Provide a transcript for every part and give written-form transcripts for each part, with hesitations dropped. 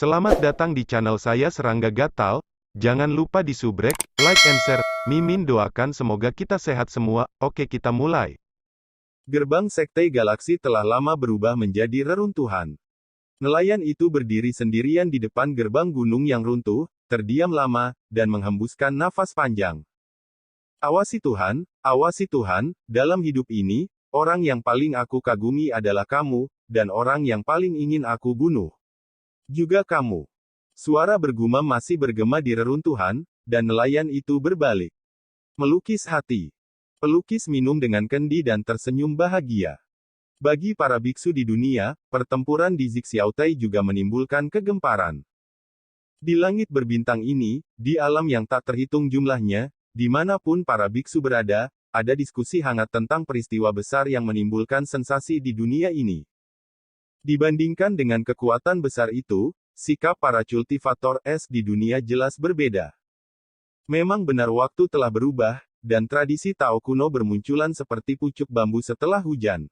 Selamat datang di channel saya Serangga Gatal. Jangan lupa di subrek, like and share. Mimin doakan semoga kita sehat semua. Oke, kita mulai. Gerbang Sekte Galaksi telah lama berubah menjadi reruntuhan. Nelayan itu berdiri sendirian di depan gerbang gunung yang runtuh, terdiam lama, dan menghembuskan nafas panjang. Awasi Tuhan, dalam hidup ini, orang yang paling aku kagumi adalah kamu, dan orang yang paling ingin aku bunuh juga kamu. Suara bergumam masih bergema di reruntuhan, dan nelayan itu berbalik. Melukis hati. Pelukis minum dengan kendi dan tersenyum bahagia. Bagi para biksu di dunia, pertempuran di Zixiaotai juga menimbulkan kegemparan. Di langit berbintang ini, di alam yang tak terhitung jumlahnya, dimanapun para biksu berada, ada diskusi hangat tentang peristiwa besar yang menimbulkan sensasi di dunia ini. Dibandingkan dengan kekuatan besar itu, sikap para cultivator es di dunia jelas berbeda. Memang benar waktu telah berubah, dan tradisi Tao kuno bermunculan seperti pucuk bambu setelah hujan.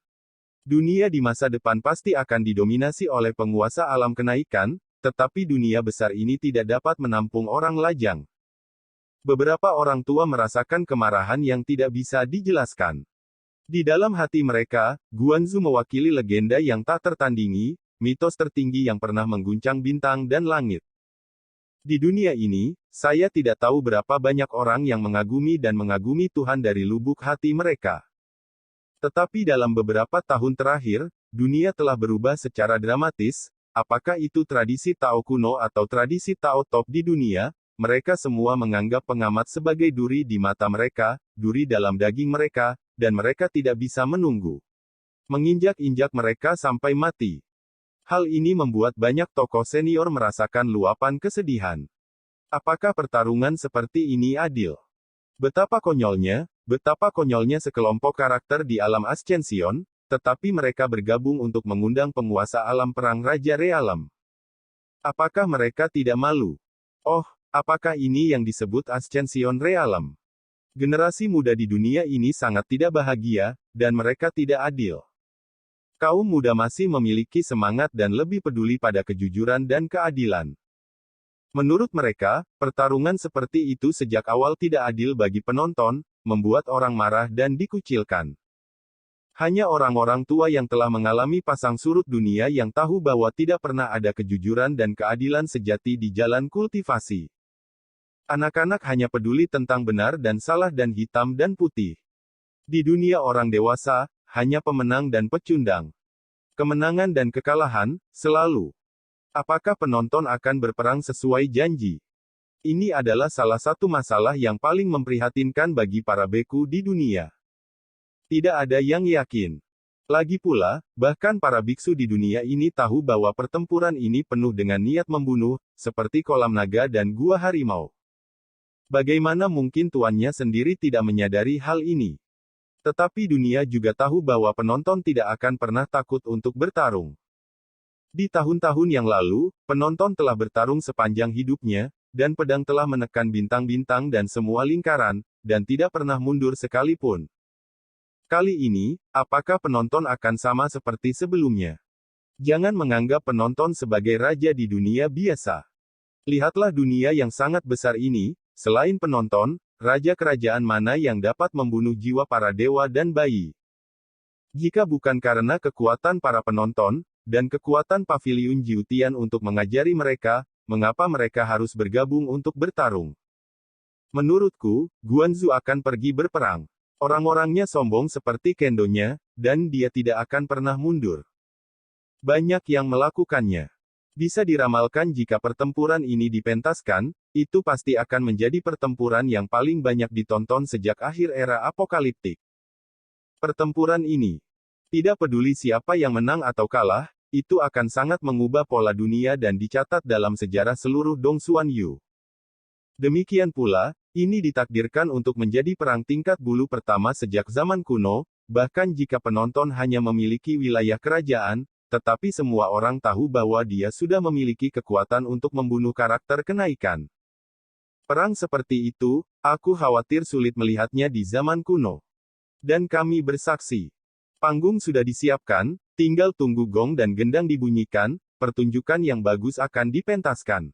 Dunia di masa depan pasti akan didominasi oleh penguasa alam kenaikan, tetapi dunia besar ini tidak dapat menampung orang lajang. Beberapa orang tua merasakan kemarahan yang tidak bisa dijelaskan. Di dalam hati mereka, Guanzu mewakili legenda yang tak tertandingi, mitos tertinggi yang pernah mengguncang bintang dan langit. Di dunia ini, saya tidak tahu berapa banyak orang yang mengagumi dan mengagumi Tuhan dari lubuk hati mereka. Tetapi dalam beberapa tahun terakhir, dunia telah berubah secara dramatis. Apakah itu tradisi Tao kuno atau tradisi Tao top di dunia? Mereka semua menganggap pengamat sebagai duri di mata mereka, duri dalam daging mereka, dan mereka tidak bisa menunggu. Menginjak-injak mereka sampai mati. Hal ini membuat banyak tokoh senior merasakan luapan kesedihan. Apakah pertarungan seperti ini adil? Betapa konyolnya sekelompok karakter di alam Ascension, tetapi mereka bergabung untuk mengundang penguasa alam perang Raja Realem. Apakah mereka tidak malu? Oh, apakah ini yang disebut Ascension Realem? Generasi muda di dunia ini sangat tidak bahagia, dan mereka tidak adil. Kaum muda masih memiliki semangat dan lebih peduli pada kejujuran dan keadilan. Menurut mereka, pertarungan seperti itu sejak awal tidak adil bagi penonton, membuat orang marah dan dikucilkan. Hanya orang-orang tua yang telah mengalami pasang surut dunia yang tahu bahwa tidak pernah ada kejujuran dan keadilan sejati di jalan kultivasi. Anak-anak hanya peduli tentang benar dan salah dan hitam dan putih. Di dunia orang dewasa, hanya pemenang dan pecundang. Kemenangan dan kekalahan, selalu. Apakah penonton akan berperang sesuai janji? Ini adalah salah satu masalah yang paling memprihatinkan bagi para beku di dunia. Tidak ada yang yakin. Lagi pula, bahkan para biksu di dunia ini tahu bahwa pertempuran ini penuh dengan niat membunuh, seperti kolam naga dan gua harimau. Bagaimana mungkin tuannya sendiri tidak menyadari hal ini? Tetapi dunia juga tahu bahwa penonton tidak akan pernah takut untuk bertarung. Di tahun-tahun yang lalu, penonton telah bertarung sepanjang hidupnya, dan pedang telah menekan bintang-bintang dan semua lingkaran, dan tidak pernah mundur sekalipun. Kali ini, apakah penonton akan sama seperti sebelumnya? Jangan menganggap penonton sebagai raja di dunia biasa. Lihatlah dunia yang sangat besar ini. Selain penonton, raja kerajaan mana yang dapat membunuh jiwa para dewa dan bayi? Jika bukan karena kekuatan para penonton, dan kekuatan paviliun Jiutian untuk mengajari mereka, mengapa mereka harus bergabung untuk bertarung? Menurutku, Guanzu akan pergi berperang. Orang-orangnya sombong seperti kendonya, dan dia tidak akan pernah mundur. Banyak yang melakukannya. Bisa diramalkan jika pertempuran ini dipentaskan, itu pasti akan menjadi pertempuran yang paling banyak ditonton sejak akhir era apokaliptik. Pertempuran ini, tidak peduli siapa yang menang atau kalah, itu akan sangat mengubah pola dunia dan dicatat dalam sejarah seluruh Dongsuan Yu. Demikian pula, ini ditakdirkan untuk menjadi perang tingkat bulu pertama sejak zaman kuno, bahkan jika penonton hanya memiliki wilayah kerajaan, tetapi semua orang tahu bahwa dia sudah memiliki kekuatan untuk membunuh karakter kenaikan. Perang seperti itu, aku khawatir sulit melihatnya di zaman kuno. Dan kami bersaksi. Panggung sudah disiapkan, tinggal tunggu gong dan gendang dibunyikan, pertunjukan yang bagus akan dipentaskan.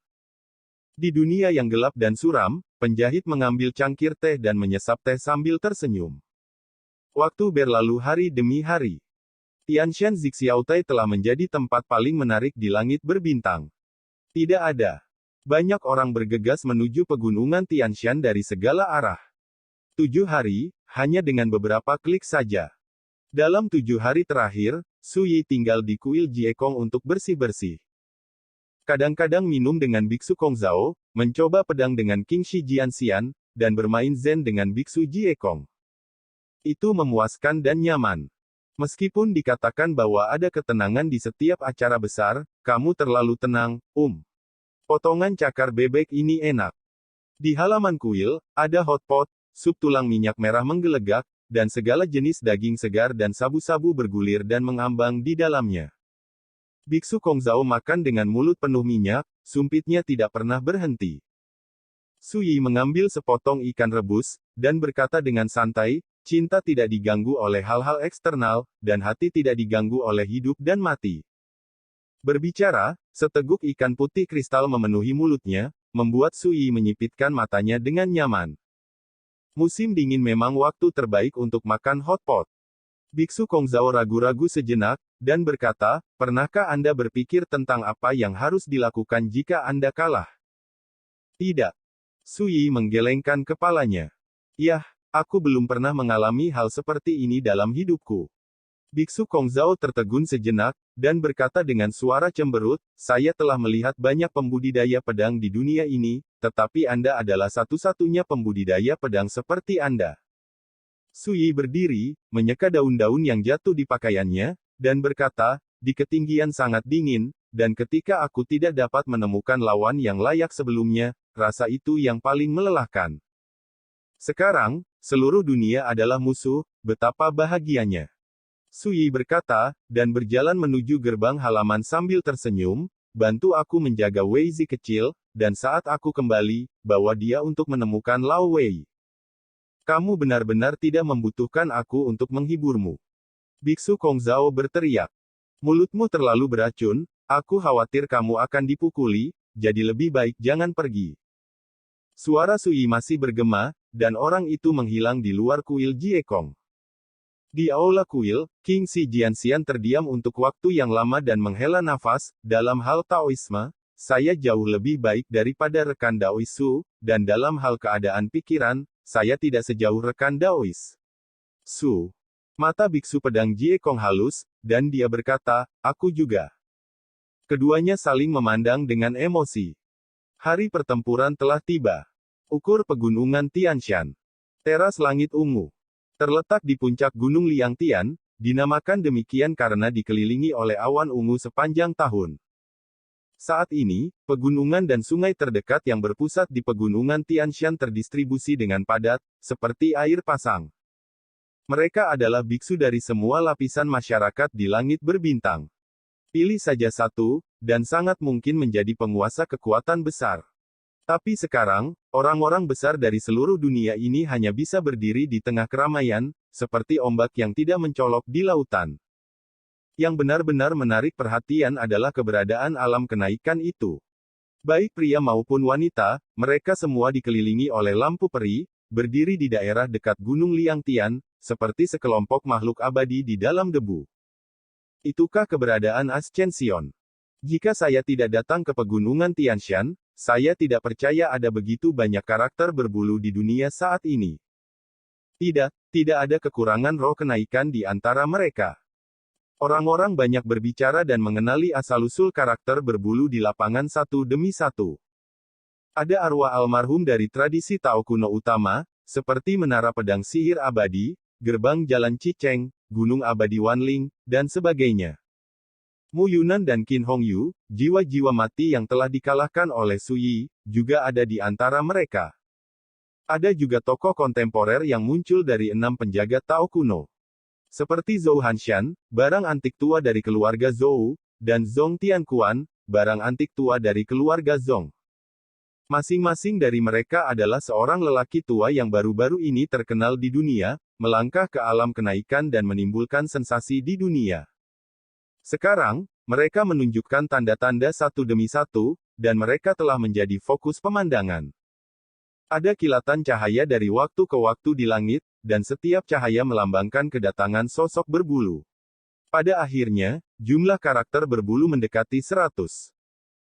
Di dunia yang gelap dan suram, penjahit mengambil cangkir teh dan menyesap teh sambil tersenyum. Waktu berlalu hari demi hari. Tianshan Zixiaotai telah menjadi tempat paling menarik di langit berbintang. Tidak ada. Banyak orang bergegas menuju pegunungan Tianshan dari segala arah. 7 hari, hanya dengan beberapa klik saja. Dalam 7 hari terakhir, Su Yi tinggal di kuil Jiekong untuk bersih-bersih. Kadang-kadang minum dengan Biksu Kong Zhao, mencoba pedang dengan King Shi Jianxian, dan bermain zen dengan Biksu Jiekong. Itu memuaskan dan nyaman. Meskipun dikatakan bahwa ada ketenangan di setiap acara besar, kamu terlalu tenang, Potongan cakar bebek ini enak. Di halaman kuil, ada hotpot, sup tulang minyak merah menggelegak, dan segala jenis daging segar dan sabu-sabu bergulir dan mengambang di dalamnya. Biksu Kong Zhao makan dengan mulut penuh minyak, sumpitnya tidak pernah berhenti. Su Yi mengambil sepotong ikan rebus, dan berkata dengan santai, cinta tidak diganggu oleh hal-hal eksternal, dan hati tidak diganggu oleh hidup dan mati. Berbicara, seteguk ikan putih kristal memenuhi mulutnya, membuat Su Yi menyipitkan matanya dengan nyaman. Musim dingin memang waktu terbaik untuk makan hotpot. Biksu Kong Zhao ragu-ragu sejenak, dan berkata, pernahkah Anda berpikir tentang apa yang harus dilakukan jika Anda kalah? Tidak. Su Yi menggelengkan kepalanya. Yah, aku belum pernah mengalami hal seperti ini dalam hidupku. Biksu Kong Zhao tertegun sejenak, dan berkata dengan suara cemberut, saya telah melihat banyak pembudidaya pedang di dunia ini, tetapi Anda adalah satu-satunya pembudidaya pedang seperti Anda. Su Yi berdiri, menyeka daun-daun yang jatuh di pakaiannya, dan berkata, di ketinggian sangat dingin, dan ketika aku tidak dapat menemukan lawan yang layak sebelumnya, rasa itu yang paling melelahkan. Sekarang, seluruh dunia adalah musuh, betapa bahagianya. Su Yi berkata, dan berjalan menuju gerbang halaman sambil tersenyum, bantu aku menjaga Wei Zi kecil, dan saat aku kembali, bawa dia untuk menemukan Lao Wei. Kamu benar-benar tidak membutuhkan aku untuk menghiburmu. Biksu Kong Zhao berteriak. Mulutmu terlalu beracun, aku khawatir kamu akan dipukuli, jadi lebih baik jangan pergi. Suara Su Yi masih bergema, dan orang itu menghilang di luar kuil Jiekong. Di aula kuil, King Shi Jianxian terdiam untuk waktu yang lama dan menghela nafas. Dalam hal Taoisme, saya jauh lebih baik daripada rekan Daois Su, dan dalam hal keadaan pikiran, saya tidak sejauh rekan Daois Su. Mata biksu pedang Jiekong halus, dan dia berkata, aku juga. Keduanya saling memandang dengan emosi. Hari pertempuran telah tiba. Ukur pegunungan Tianshan. Teras langit ungu. Terletak di puncak Gunung Liangtian, dinamakan demikian karena dikelilingi oleh awan ungu sepanjang tahun. Saat ini, pegunungan dan sungai terdekat yang berpusat di pegunungan Tianshan terdistribusi dengan padat, seperti air pasang. Mereka adalah biksu dari semua lapisan masyarakat di langit berbintang. Pilih saja satu, dan sangat mungkin menjadi penguasa kekuatan besar. Tapi sekarang, orang-orang besar dari seluruh dunia ini hanya bisa berdiri di tengah keramaian, seperti ombak yang tidak mencolok di lautan. Yang benar-benar menarik perhatian adalah keberadaan alam kenaikan itu. Baik pria maupun wanita, mereka semua dikelilingi oleh lampu peri, berdiri di daerah dekat Gunung Liangtian, seperti sekelompok makhluk abadi di dalam debu. Itukah keberadaan Ascension? Jika saya tidak datang ke pegunungan Tianshan, saya tidak percaya ada begitu banyak karakter berbulu di dunia saat ini. Tidak ada kekurangan roh kenaikan di antara mereka. Orang-orang banyak berbicara dan mengenali asal-usul karakter berbulu di lapangan satu demi satu. Ada arwah almarhum dari tradisi Tao kuno utama, seperti Menara Pedang Sihir Abadi, Gerbang Jalan Ciceng, Gunung Abadi Wanling, dan sebagainya. Mu Yunan dan Qin Hongyu, jiwa-jiwa mati yang telah dikalahkan oleh Su Yi, juga ada di antara mereka. Ada juga tokoh kontemporer yang muncul dari 6 penjaga Tao kuno. Seperti Zhou Hanshan, barang antik tua dari keluarga Zhou, dan Zhong Tianquan, barang antik tua dari keluarga Zhong. Masing-masing dari mereka adalah seorang lelaki tua yang baru-baru ini terkenal di dunia, melangkah ke alam kenaikan dan menimbulkan sensasi di dunia. Sekarang, mereka menunjukkan tanda-tanda satu demi satu, dan mereka telah menjadi fokus pemandangan. Ada kilatan cahaya dari waktu ke waktu di langit, dan setiap cahaya melambangkan kedatangan sosok berbulu. Pada akhirnya, jumlah karakter berbulu mendekati 100.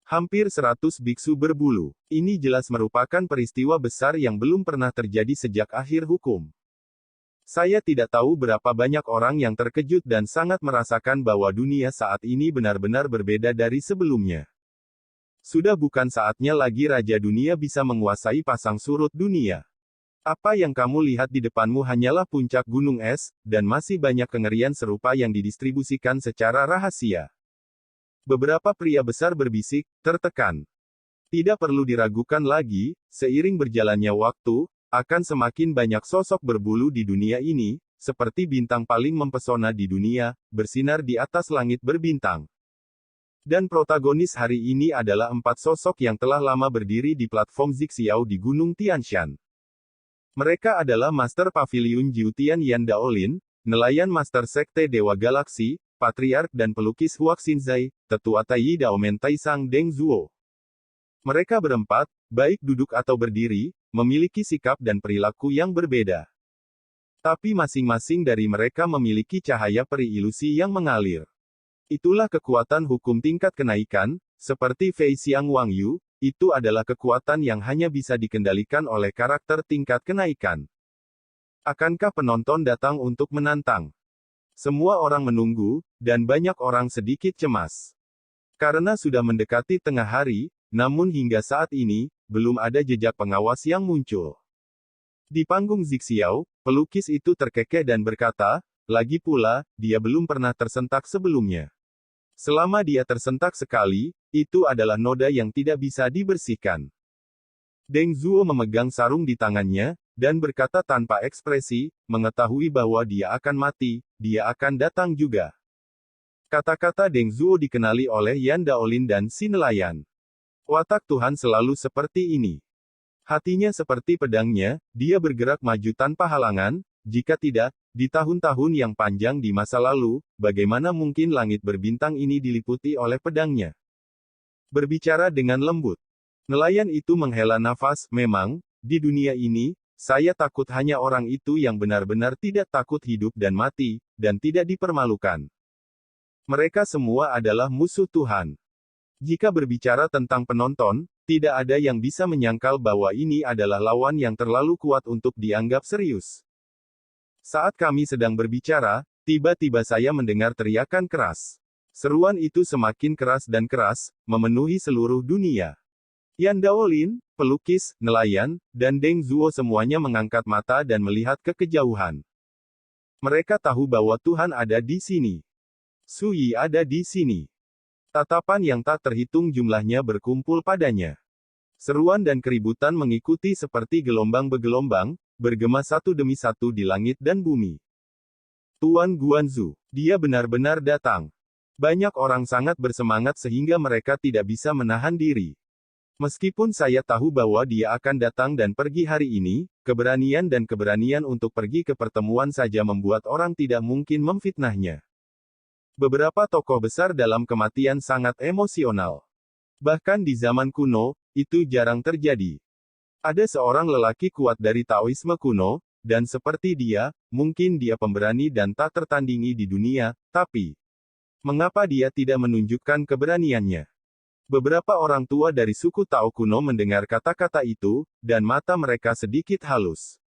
Hampir 100 biksu berbulu. Ini jelas merupakan peristiwa besar yang belum pernah terjadi sejak akhir hukum. Saya tidak tahu berapa banyak orang yang terkejut dan sangat merasakan bahwa dunia saat ini benar-benar berbeda dari sebelumnya. Sudah bukan saatnya lagi Raja Dunia bisa menguasai pasang surut dunia. Apa yang kamu lihat di depanmu hanyalah puncak gunung es, dan masih banyak kengerian serupa yang didistribusikan secara rahasia. Beberapa pria besar berbisik, tertekan. Tidak perlu diragukan lagi, seiring berjalannya waktu, akan semakin banyak sosok berbulu di dunia ini, seperti bintang paling mempesona di dunia, bersinar di atas langit berbintang. Dan protagonis hari ini adalah 4 sosok yang telah lama berdiri di platform Zixiao di Gunung Tianshan. Mereka adalah Master Pavilion Jiutian Yan Daolin, Nelayan Master Sekte Dewa Galaksi, Patriark dan pelukis Huak Xinzai, Tetua Taiyi Daomen Taisang Deng Zuo. Mereka berempat, baik duduk atau berdiri, memiliki sikap dan perilaku yang berbeda. Tapi masing-masing dari mereka memiliki cahaya peri ilusi yang mengalir. Itulah kekuatan hukum tingkat kenaikan, seperti Fei Xiang Wang Yu, itu adalah kekuatan yang hanya bisa dikendalikan oleh karakter tingkat kenaikan. Akankah penonton datang untuk menantang? Semua orang menunggu, dan banyak orang sedikit cemas. Karena sudah mendekati tengah hari, namun hingga saat ini, belum ada jejak pengawas yang muncul. Di panggung Zixiao, pelukis itu terkekeh dan berkata, lagi pula, dia belum pernah tersentak sebelumnya. Selama dia tersentak sekali, itu adalah noda yang tidak bisa dibersihkan. Deng Zuo memegang sarung di tangannya, dan berkata tanpa ekspresi, mengetahui bahwa dia akan mati, dia akan datang juga. Kata-kata Deng Zuo dikenali oleh Yan Daolin dan si nelayan. Watak Tuhan selalu seperti ini. Hatinya seperti pedangnya, dia bergerak maju tanpa halangan, jika tidak, di tahun-tahun yang panjang di masa lalu, bagaimana mungkin langit berbintang ini diliputi oleh pedangnya? Berbicara dengan lembut. Nelayan itu menghela nafas, memang, di dunia ini, saya takut hanya orang itu yang benar-benar tidak takut hidup dan mati, dan tidak dipermalukan. Mereka semua adalah musuh Tuhan. Jika berbicara tentang penonton, tidak ada yang bisa menyangkal bahwa ini adalah lawan yang terlalu kuat untuk dianggap serius. Saat kami sedang berbicara, tiba-tiba saya mendengar teriakan keras. Seruan itu semakin keras dan keras, memenuhi seluruh dunia. Yan Daolin, pelukis, nelayan, dan Deng Zuo semuanya mengangkat mata dan melihat ke kejauhan. Mereka tahu bahwa Tuhan ada di sini. Su Yi ada di sini. Tatapan yang tak terhitung jumlahnya berkumpul padanya. Seruan dan keributan mengikuti seperti gelombang bergelombang, bergema satu demi satu di langit dan bumi. Tuan Guanzu, dia benar-benar datang. Banyak orang sangat bersemangat sehingga mereka tidak bisa menahan diri. Meskipun saya tahu bahwa dia akan datang dan pergi hari ini, keberanian dan keberanian untuk pergi ke pertemuan saja membuat orang tidak mungkin memfitnahnya. Beberapa tokoh besar dalam kematian sangat emosional. Bahkan di zaman kuno, itu jarang terjadi. Ada seorang lelaki kuat dari Taoisme kuno, dan seperti dia, mungkin dia pemberani dan tak tertandingi di dunia, tapi mengapa dia tidak menunjukkan keberaniannya? Beberapa orang tua dari suku Tao kuno mendengar kata-kata itu, dan mata mereka sedikit halus.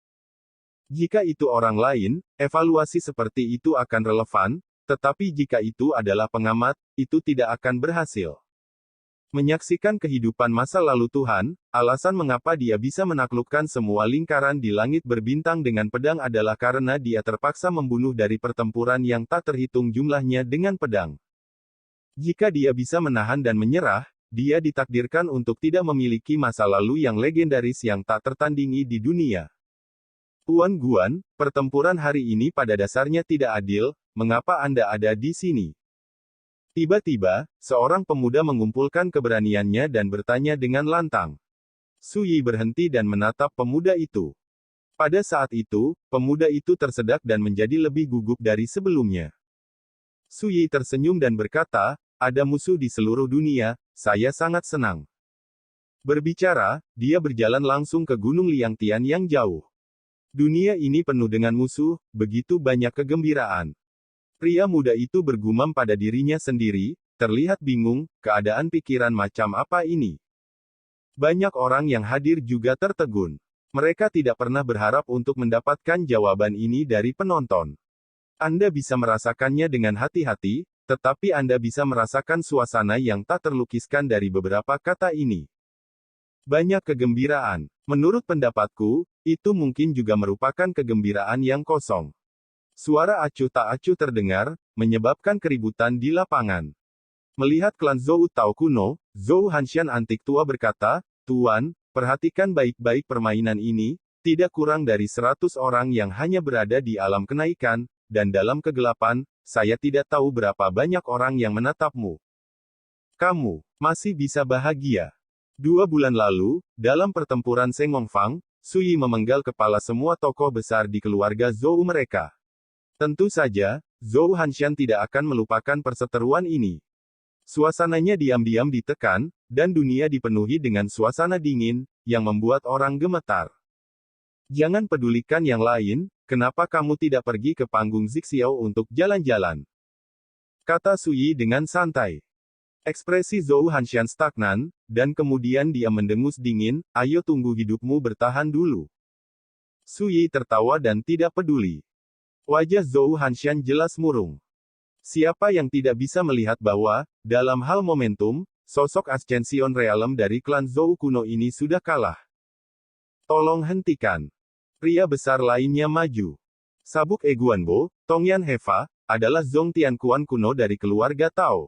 Jika itu orang lain, evaluasi seperti itu akan relevan, tetapi jika itu adalah pengamat, itu tidak akan berhasil. Menyaksikan kehidupan masa lalu Tuhan, alasan mengapa dia bisa menaklukkan semua lingkaran di langit berbintang dengan pedang adalah karena dia terpaksa membunuh dari pertempuran yang tak terhitung jumlahnya dengan pedang. Jika dia bisa menahan dan menyerah, dia ditakdirkan untuk tidak memiliki masa lalu yang legendaris yang tak tertandingi di dunia. Tuan Guan, pertempuran hari ini pada dasarnya tidak adil, mengapa Anda ada di sini? Tiba-tiba, seorang pemuda mengumpulkan keberaniannya dan bertanya dengan lantang. Su Yi berhenti dan menatap pemuda itu. Pada saat itu, pemuda itu tersedak dan menjadi lebih gugup dari sebelumnya. Su Yi tersenyum dan berkata, ada musuh di seluruh dunia, saya sangat senang. Berbicara, dia berjalan langsung ke Gunung Liangtian yang jauh. Dunia ini penuh dengan musuh, begitu banyak kegembiraan. Pria muda itu bergumam pada dirinya sendiri, terlihat bingung, keadaan pikiran macam apa ini? Banyak orang yang hadir juga tertegun. Mereka tidak pernah berharap untuk mendapatkan jawaban ini dari penonton. Anda bisa merasakannya dengan hati-hati, tetapi Anda bisa merasakan suasana yang tak terlukiskan dari beberapa kata ini. Banyak kegembiraan. Menurut pendapatku, itu mungkin juga merupakan kegembiraan yang kosong. Suara acuh tak acuh terdengar, menyebabkan keributan di lapangan. Melihat klan Zhou Tao kuno, Zhou Hanshan antik tua berkata, "Tuan, perhatikan baik-baik permainan ini, tidak kurang dari 100 orang yang hanya berada di alam kenaikan, dan dalam kegelapan, saya tidak tahu berapa banyak orang yang menatapmu. Kamu masih bisa bahagia." 2 bulan lalu, dalam pertempuran Sengong Fang, Sui memenggal kepala semua tokoh besar di keluarga Zhou mereka. Tentu saja, Zhou Hanshan tidak akan melupakan perseteruan ini. Suasananya diam-diam ditekan, dan dunia dipenuhi dengan suasana dingin, yang membuat orang gemetar. Jangan pedulikan yang lain, kenapa kamu tidak pergi ke panggung Zixiao untuk jalan-jalan? Kata Sui dengan santai. Ekspresi Zhou Hanshan stagnan, dan kemudian dia mendengus dingin, ayo tunggu hidupmu bertahan dulu. Sui tertawa dan tidak peduli. Wajah Zhou Hanshan jelas murung. Siapa yang tidak bisa melihat bahwa, dalam hal momentum, sosok Ascension Realm dari klan Zhou kuno ini sudah kalah. Tolong hentikan. Pria besar lainnya maju. Sabuk Eguanbo, Tongyan Heva, adalah Zhong Tianquan kuno dari keluarga Tao.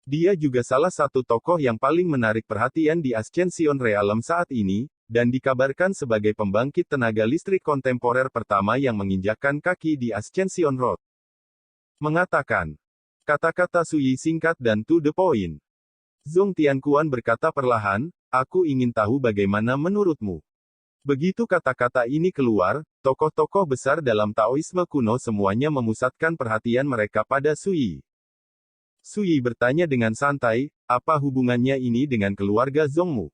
Dia juga salah satu tokoh yang paling menarik perhatian di Ascension Realm saat ini, dan dikabarkan sebagai pembangkit tenaga listrik kontemporer pertama yang menginjakkan kaki di Ascension Road. Mengatakan. Kata-kata Sui singkat dan to the point. Zhong Tianquan berkata perlahan, aku ingin tahu bagaimana menurutmu. Begitu kata-kata ini keluar, tokoh-tokoh besar dalam Taoisme kuno semuanya memusatkan perhatian mereka pada Sui. Sui bertanya dengan santai, apa hubungannya ini dengan keluarga Zhongmu?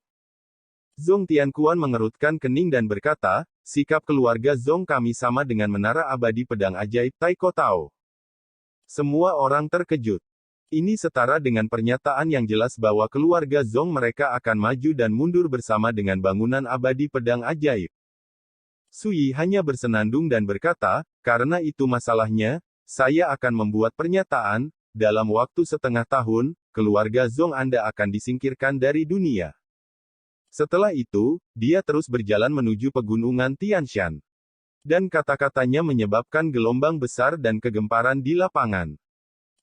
Zhong Tianquan mengerutkan kening dan berkata, sikap keluarga Zhong kami sama dengan menara abadi pedang ajaib Taiko Tao. Semua orang terkejut. Ini setara dengan pernyataan yang jelas bahwa keluarga Zhong mereka akan maju dan mundur bersama dengan bangunan abadi pedang ajaib. Sui hanya bersenandung dan berkata, karena itu masalahnya, saya akan membuat pernyataan, dalam waktu setengah tahun, keluarga Zhong Anda akan disingkirkan dari dunia. Setelah itu, dia terus berjalan menuju pegunungan Tianshan. Dan kata-katanya menyebabkan gelombang besar dan kegemparan di lapangan.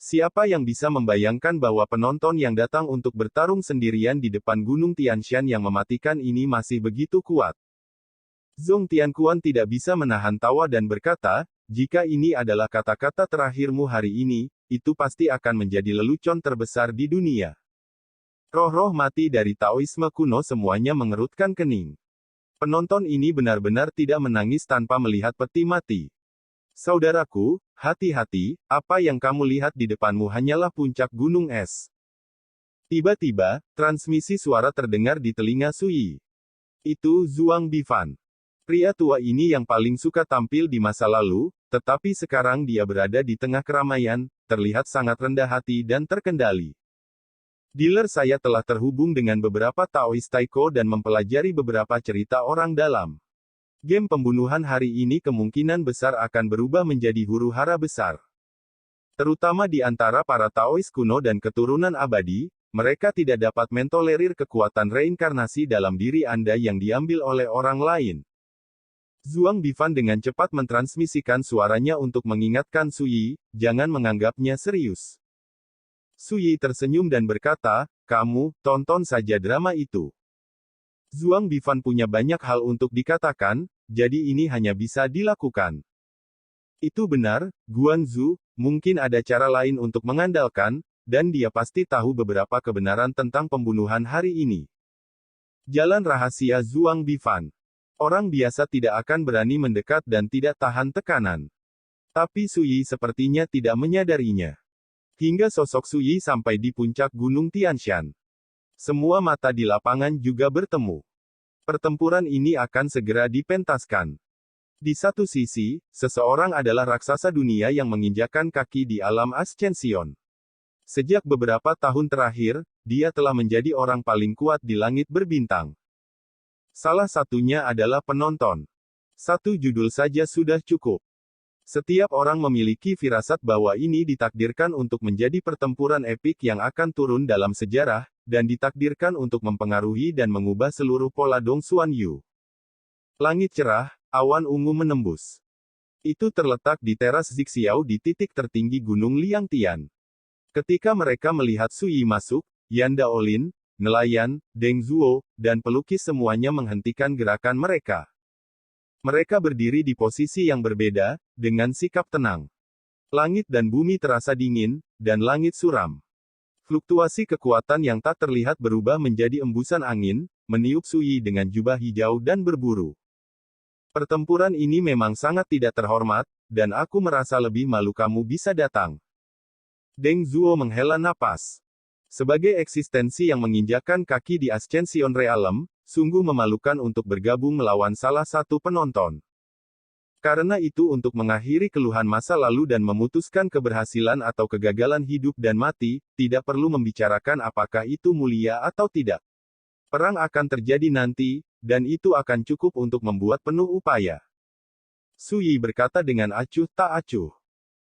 Siapa yang bisa membayangkan bahwa penonton yang datang untuk bertarung sendirian di depan Gunung Tianshan yang mematikan ini masih begitu kuat? Zhong Tianquan tidak bisa menahan tawa dan berkata, jika ini adalah kata-kata terakhirmu hari ini, itu pasti akan menjadi lelucon terbesar di dunia. Roh-roh mati dari Taoisme kuno semuanya mengerutkan kening. Penonton ini benar-benar tidak menangis tanpa melihat peti mati. Saudaraku, hati-hati, apa yang kamu lihat di depanmu hanyalah puncak gunung es. Tiba-tiba, transmisi suara terdengar di telinga Sui. Itu Zhuang Bifan. Pria tua ini yang paling suka tampil di masa lalu, tetapi sekarang dia berada di tengah keramaian, terlihat sangat rendah hati dan terkendali. Dealer saya telah terhubung dengan beberapa Taois Taiko dan mempelajari beberapa cerita orang dalam. Game pembunuhan hari ini kemungkinan besar akan berubah menjadi huru-hara besar. Terutama di antara para Taois kuno dan keturunan abadi, mereka tidak dapat mentolerir kekuatan reinkarnasi dalam diri Anda yang diambil oleh orang lain. Zhuang Bifan dengan cepat mentransmisikan suaranya untuk mengingatkan Sui, jangan menganggapnya serius. Sui tersenyum dan berkata, kamu, tonton saja drama itu. Zhuang Bifan punya banyak hal untuk dikatakan, jadi ini hanya bisa dilakukan. Itu benar, Guanzu, mungkin ada cara lain untuk mengandalkan, dan dia pasti tahu beberapa kebenaran tentang pembunuhan hari ini. Jalan rahasia Zhuang Bifan. Orang biasa tidak akan berani mendekat dan tidak tahan tekanan. Tapi Sui sepertinya tidak menyadarinya. Hingga sosok Sui sampai di puncak Gunung Tianshan. Semua mata di lapangan juga bertemu. Pertempuran ini akan segera dipentaskan. Di satu sisi, seseorang adalah raksasa dunia yang menginjakan kaki di alam Ascension. Sejak beberapa tahun terakhir, dia telah menjadi orang paling kuat di langit berbintang. Salah satunya adalah penonton. Satu judul saja sudah cukup. Setiap orang memiliki firasat bahwa ini ditakdirkan untuk menjadi pertempuran epik yang akan turun dalam sejarah, dan ditakdirkan untuk mempengaruhi dan mengubah seluruh pola Dongsuan Yu. Langit cerah, awan ungu menembus. Itu terletak di teras Zixiao di titik tertinggi Gunung Liangtian. Ketika mereka melihat Sui masuk, Yan Daolin, nelayan, Deng Zuo, dan pelukis semuanya menghentikan gerakan mereka. Mereka berdiri di posisi yang berbeda, dengan sikap tenang. Langit dan bumi terasa dingin, dan langit suram. Fluktuasi kekuatan yang tak terlihat berubah menjadi embusan angin, meniup Sui dengan jubah hijau dan berburu. Pertempuran ini memang sangat tidak terhormat, dan aku merasa lebih malu kamu bisa datang. Deng Zuo menghela napas. Sebagai eksistensi yang menginjakan kaki di Ascension Realm, sungguh memalukan untuk bergabung melawan salah satu penonton. Karena itu untuk mengakhiri keluhan masa lalu dan memutuskan keberhasilan atau kegagalan hidup dan mati, tidak perlu membicarakan apakah itu mulia atau tidak. Perang akan terjadi nanti, dan itu akan cukup untuk membuat penuh upaya. Sui berkata dengan acuh tak acuh.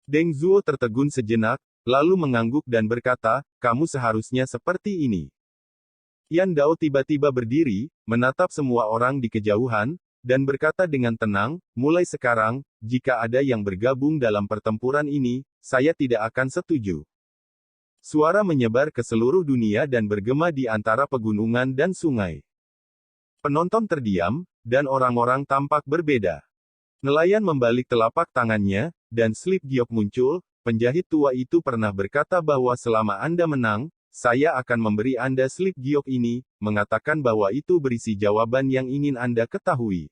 Deng Zuo tertegun sejenak, lalu mengangguk dan berkata, kamu seharusnya seperti ini. Yan Dao tiba-tiba berdiri, menatap semua orang di kejauhan, dan berkata dengan tenang, mulai sekarang, jika ada yang bergabung dalam pertempuran ini, saya tidak akan setuju. Suara menyebar ke seluruh dunia dan bergema di antara pegunungan dan sungai. Penonton terdiam, dan orang-orang tampak berbeda. Nelayan membalik telapak tangannya, dan Slip Giok muncul. Penjahit tua itu pernah berkata bahwa selama Anda menang, saya akan memberi Anda slip giok ini, mengatakan bahwa itu berisi jawaban yang ingin Anda ketahui.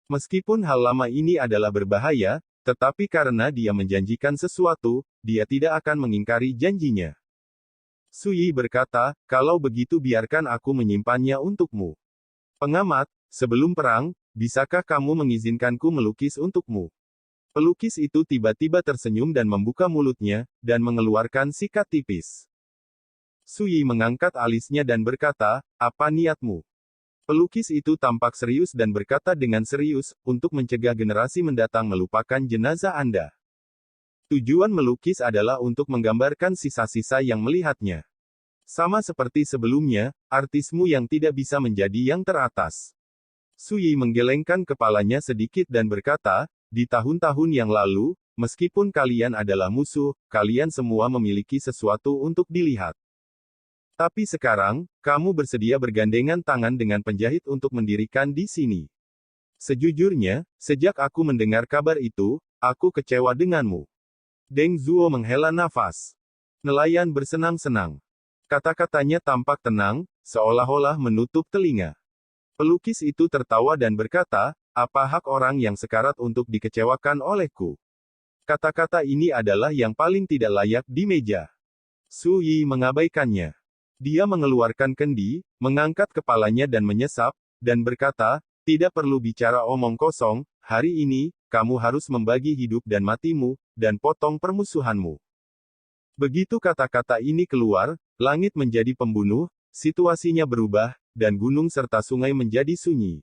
Meskipun hal lama ini adalah berbahaya, tetapi karena dia menjanjikan sesuatu, dia tidak akan mengingkari janjinya. Sui berkata, kalau begitu biarkan aku menyimpannya untukmu. Pengamat, sebelum perang, bisakah kamu mengizinkanku melukis untukmu? Pelukis itu tiba-tiba tersenyum dan membuka mulutnya, dan mengeluarkan sikat tipis. Sui mengangkat alisnya dan berkata, apa niatmu? Pelukis itu tampak serius dan berkata dengan serius, untuk mencegah generasi mendatang melupakan jenazah Anda. Tujuan melukis adalah untuk menggambarkan sisa-sisa yang melihatnya. Sama seperti sebelumnya, artismu yang tidak bisa menjadi yang teratas. Sui menggelengkan kepalanya sedikit dan berkata, di tahun-tahun yang lalu, meskipun kalian adalah musuh, kalian semua memiliki sesuatu untuk dilihat. Tapi sekarang, kamu bersedia bergandengan tangan dengan penjahit untuk mendirikan di sini. Sejujurnya, sejak aku mendengar kabar itu, aku kecewa denganmu. Deng Zuo menghela nafas. Nelayan bersenang-senang. Kata-katanya tampak tenang, seolah-olah menutup telinga. Pelukis itu tertawa dan berkata, apa hak orang yang sekarat untuk dikecewakan olehku? Kata-kata ini adalah yang paling tidak layak di meja. Sui mengabaikannya. Dia mengeluarkan kendi, mengangkat kepalanya dan menyesap, dan berkata, tidak perlu bicara omong kosong, hari ini, kamu harus membagi hidup dan matimu, dan potong permusuhanmu. Begitu kata-kata ini keluar, langit menjadi pembunuh, situasinya berubah, dan gunung serta sungai menjadi sunyi.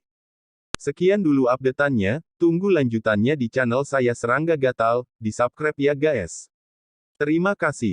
Sekian dulu update-annya, tunggu lanjutannya di channel saya Serangga Gatal, di subscribe ya guys. Terima kasih.